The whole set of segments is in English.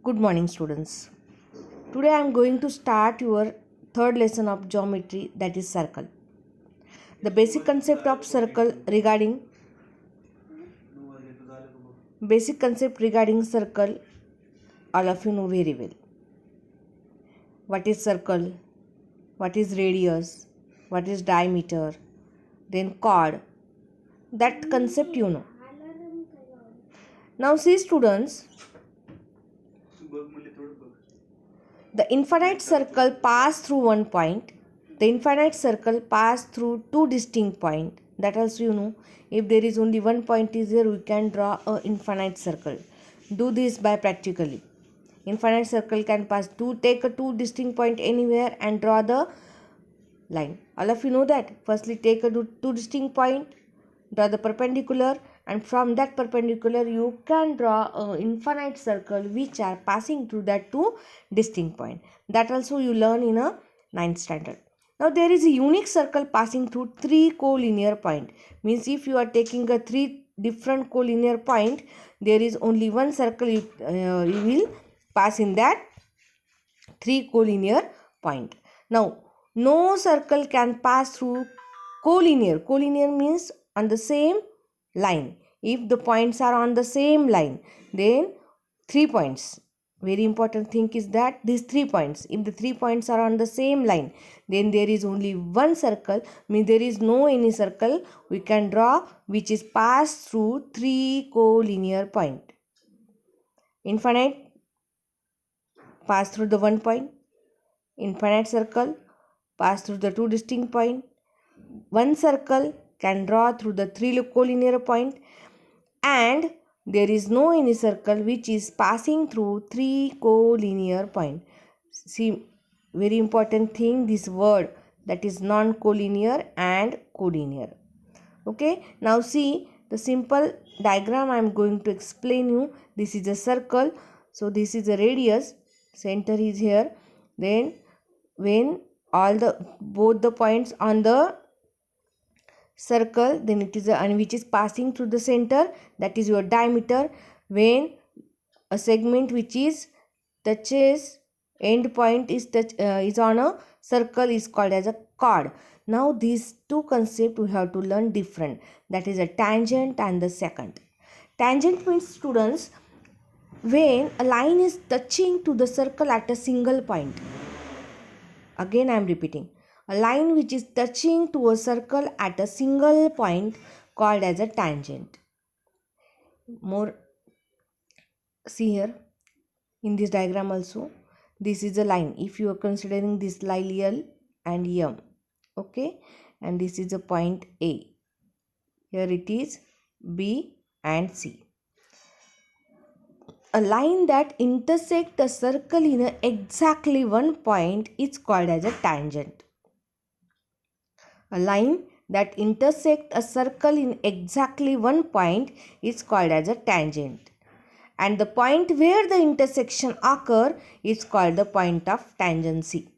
Good morning, students. Today I am going to start your third lesson of geometry, that is circle. The basic concept regarding circle all of you know very well. What is circle? What is radius? What is diameter? Then chord. That concept you know. Now see students, the infinite circle pass through one point. The infinite circle pass through two distinct points. That also you know. If there is only one point is there, we can draw a infinite circle. Do this by practically. Infinite circle can pass take a two distinct point anywhere and draw the line. All of you know that. Firstly, take a two distinct point, draw the perpendicular, and from that perpendicular you can draw an infinite circle which are passing through that two distinct point. That also you learn in a 9th standard. Now there is a unique circle passing through three collinear point. Means if you are taking a three different collinear point, there is only one circle you will pass in that three collinear point. Now no circle can pass through collinear. Collinear means on the same line. If the points are on the same line, then 3 points. Very important thing is that these 3 points, if the 3 points are on the same line, then there is only one circle, means there is no any circle we can draw which is passed through 3 collinear point. Infinite pass through the one point. Infinite circle pass through the two distinct point. One circle can draw through the three collinear point, and there is no any circle which is passing through three collinear point. See, very important thing, this word, that is non-collinear and collinear. Okay, now see the simple diagram I am going to explain you. This is a circle, so this is a radius, center is here. Then when both the points on the circle, then it is and which is passing through the center, that is your diameter. When a segment which is touches end point is on a circle is called as a chord. Now these two concepts we have to learn different, that is a tangent and the secant. Tangent means, students, when a line is touching to the circle at a single point. Again I am repeating, a line which is touching to a circle at a single point called as a tangent. More, see here in this diagram also, this is a line. If you are considering this line L and M, okay, and this is a point A, here it is B and C. A line that intersects a circle in exactly one point is called as a tangent. A line that intersects a circle in exactly one point is called as a tangent. And the point where the intersection occurs is called the point of tangency.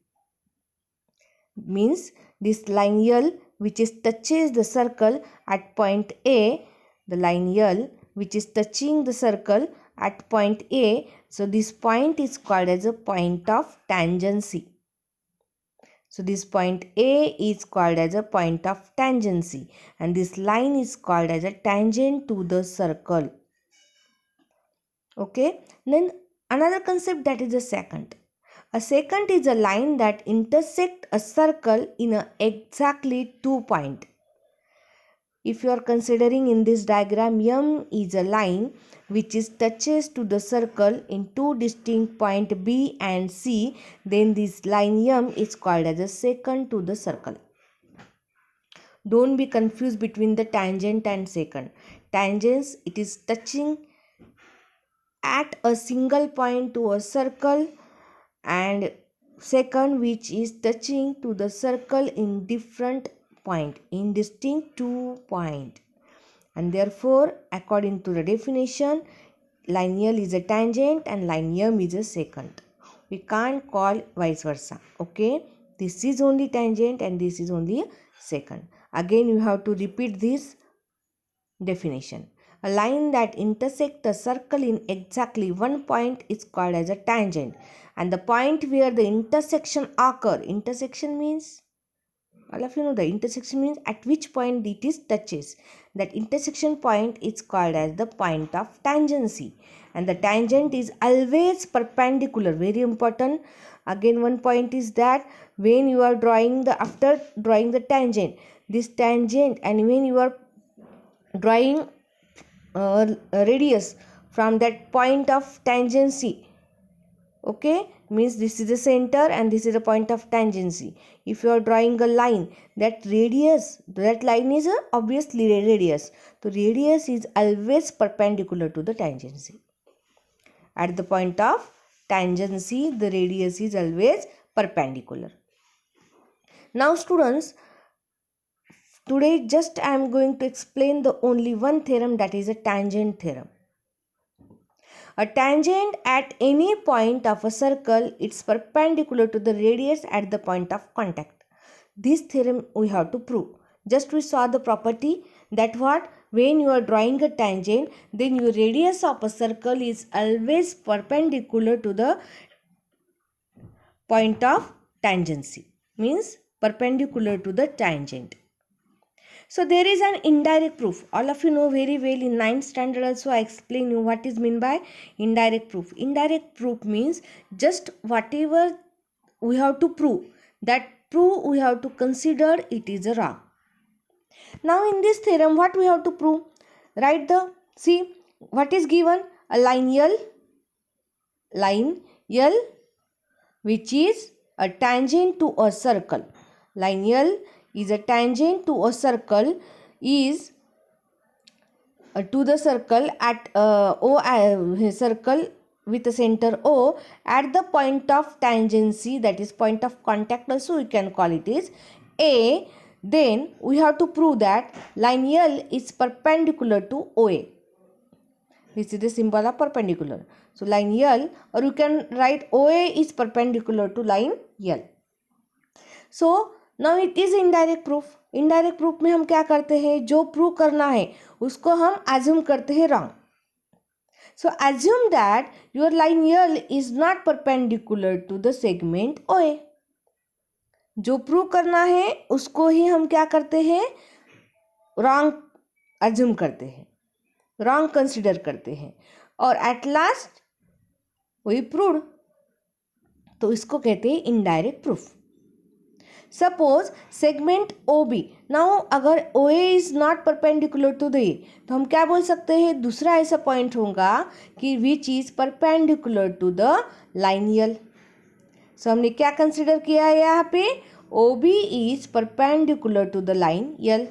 Means this line L which is touches the circle at point A, the line L which is touching the circle at point A, so this point is called as a point of tangency. So this point A is called as a point of tangency, and this line is called as a tangent to the circle. Okay, then another concept, that is a secant. A secant is a line that intersects a circle in a exactly 2 point. If you are considering in this diagram, M is a line which is touches to the circle in two distinct points B and C, then this line M is called as a secant to the circle. Don't be confused between the tangent and secant. Tangents, it is touching at a single point to a circle, and secant which is touching to the circle in different point, in distinct 2 point. And therefore, according to the definition, line L is a tangent and line M is a secant. We can't call vice versa. Okay, this is only tangent and this is only secant. Again you have to repeat this definition. A line that intersects a circle in exactly one point is called as a tangent. And the point where the intersection occurs, intersection means, all of you know the intersection means at which point it is touches. That intersection point is called as the point of tangency. And the tangent is always perpendicular. Very important. Again, one point is that when you are after drawing the tangent, this tangent, and when you are drawing a radius from that point of tangency, okay, means this is the center and this is the point of tangency. If you are drawing a line, that line is obviously radius. So radius is always perpendicular to the tangency. At the point of tangency, the radius is always perpendicular. Now students, today just I am going to explain the only one theorem, that is a tangent theorem. A tangent at any point of a circle, it's perpendicular to the radius at the point of contact. This theorem we have to prove. Just we saw the property that what? When you are drawing a tangent, then your radius of a circle is always perpendicular to the point of tangency. Means perpendicular to the tangent. So there is an indirect proof. All of you know very well in 9th standard also I explain you what is meant by indirect proof. Indirect proof means just whatever we have to prove, that proof we have to consider it is a wrong. Now in this theorem what we have to prove? See what is given? A line L which is a tangent to a circle. Line L is a tangent to a circle, is to the circle at circle with a center O at the point of tangency, that is point of contact also we can call it is A. Then we have to prove that line L is perpendicular to OA. This is the symbol of perpendicular. So line L, or you can write OA is perpendicular to line L. So now it is indirect proof. Indirect proof में हम क्या करते हैं? जो prove करना है उसको हम एज्यूम करते हैं wrong. So assume that your line L is not perpendicular to the segment OA. जो प्रूव करना है उसको ही हम क्या करते हैं? रॉन्ग एज्यूम करते हैं, रॉन्ग कंसिडर करते हैं, और एट लास्ट वही प्रूव. तो इसको कहते हैं indirect proof. Suppose segment OB. Now अगर OA is not perpendicular to the A, तो हम क्या बोल सकते हैं? दूसरा ऐसा पॉइंट होगा कि which is perpendicular to the line L. So हमने क्या कंसिडर किया है यहाँ पे? OB is perpendicular to the line L.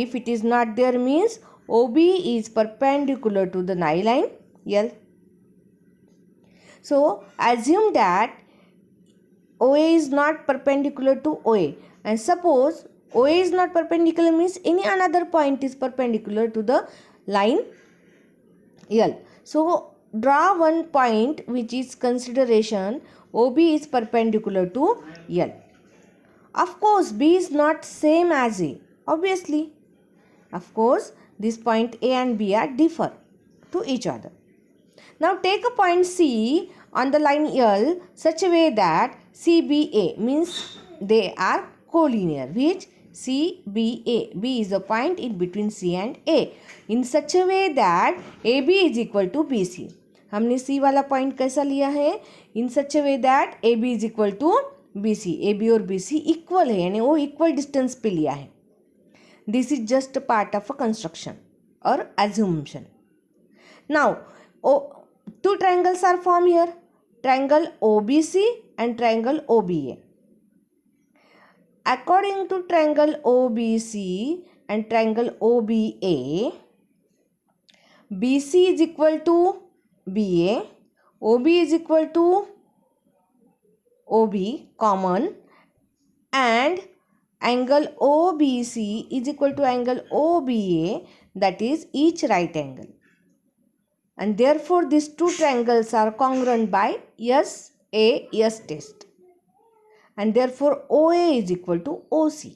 If it is not there means OB is perpendicular to the line L. So assume that OA is not perpendicular to OA, and suppose OA is not perpendicular means any another point is perpendicular to the line L. So draw one point which is consideration OB is perpendicular to L. Of course B is not same as A, obviously. Of course this point A and B are differ to each other. Now take a point C on the line L such a way that CBA means they are collinear, which CBA, B is the point in between C and A, in such a way that AB is equal to BC. हमने C वाला point कैसा लिया है? In such a way that AB is equal to BC. AB और BC equal है, यानी वो equal distance पे लिया है. This is just a part of a construction or assumption. Now two triangles are formed here, triangle OBC and triangle OBA. According to triangle OBC and triangle OBA, BC is equal to BA, OB is equal to OB common, and angle OBC is equal to angle OBA, that is each right angle. And therefore these two triangles are congruent by SAS test, and therefore OA is equal to OC.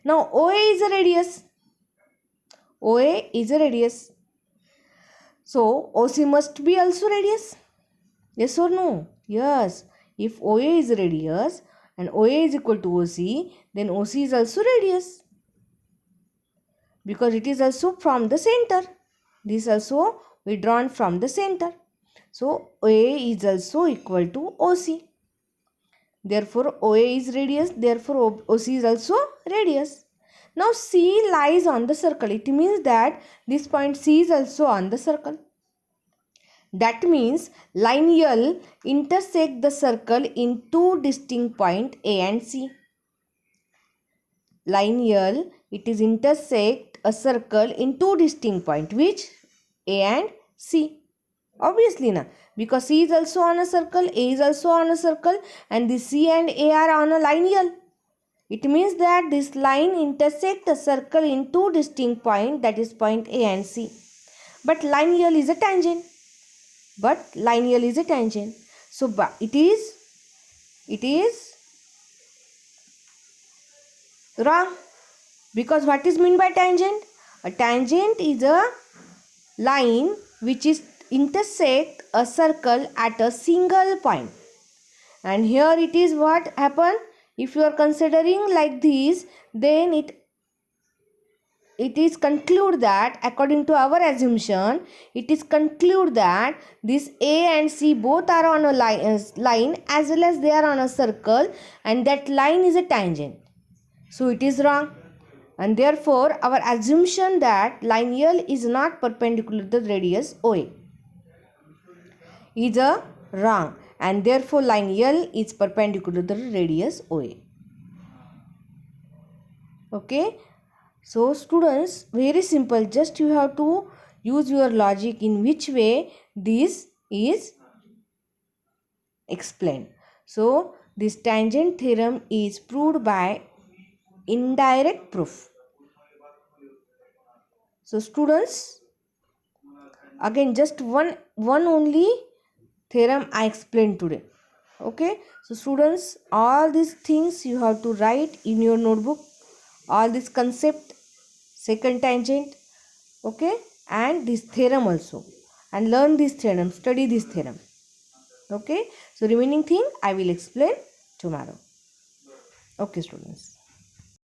Now OA is a radius. OA is a radius. So OC must be also radius. Yes or no? Yes. If OA is a radius and OA is equal to OC, then OC is also radius, because it is also from the center. This also withdrawn from the center. So OA is also equal to OC. Therefore OA is radius, therefore OC is also radius. Now C lies on the circle. It means that this point C is also on the circle. That means line L intersect the circle in two distinct points A and C. Line L, it is intersect a circle in two distinct points, which A and C. Obviously na, because C is also on a circle, A is also on a circle, and the C and A are on a line L. It means that this line intersect a circle in two distinct points, that is point A and C. But line L is a tangent. So it is wrong, because what is meant by tangent? A tangent is a line which is intersect a circle at a single point. And here it is what happen. If you are considering like this, then it is conclude that, according to our assumption, it is conclude that this A and C both are on a line as well as they are on a circle, and that line is a tangent. So it is wrong, and therefore our assumption that line L is not perpendicular to the radius OA is a wrong, and therefore line L is perpendicular to the radius OA. Okay. So students, very simple, just you have to use your logic in which way this is explained. So this tangent theorem is proved by indirect proof. So students, again just one only theorem I explained today. Okay. So students, all these things you have to write in your notebook, all this concept, second tangent, okay, and this theorem also, and learn this theorem, study this theorem. Okay. So remaining thing I will explain tomorrow. Okay students.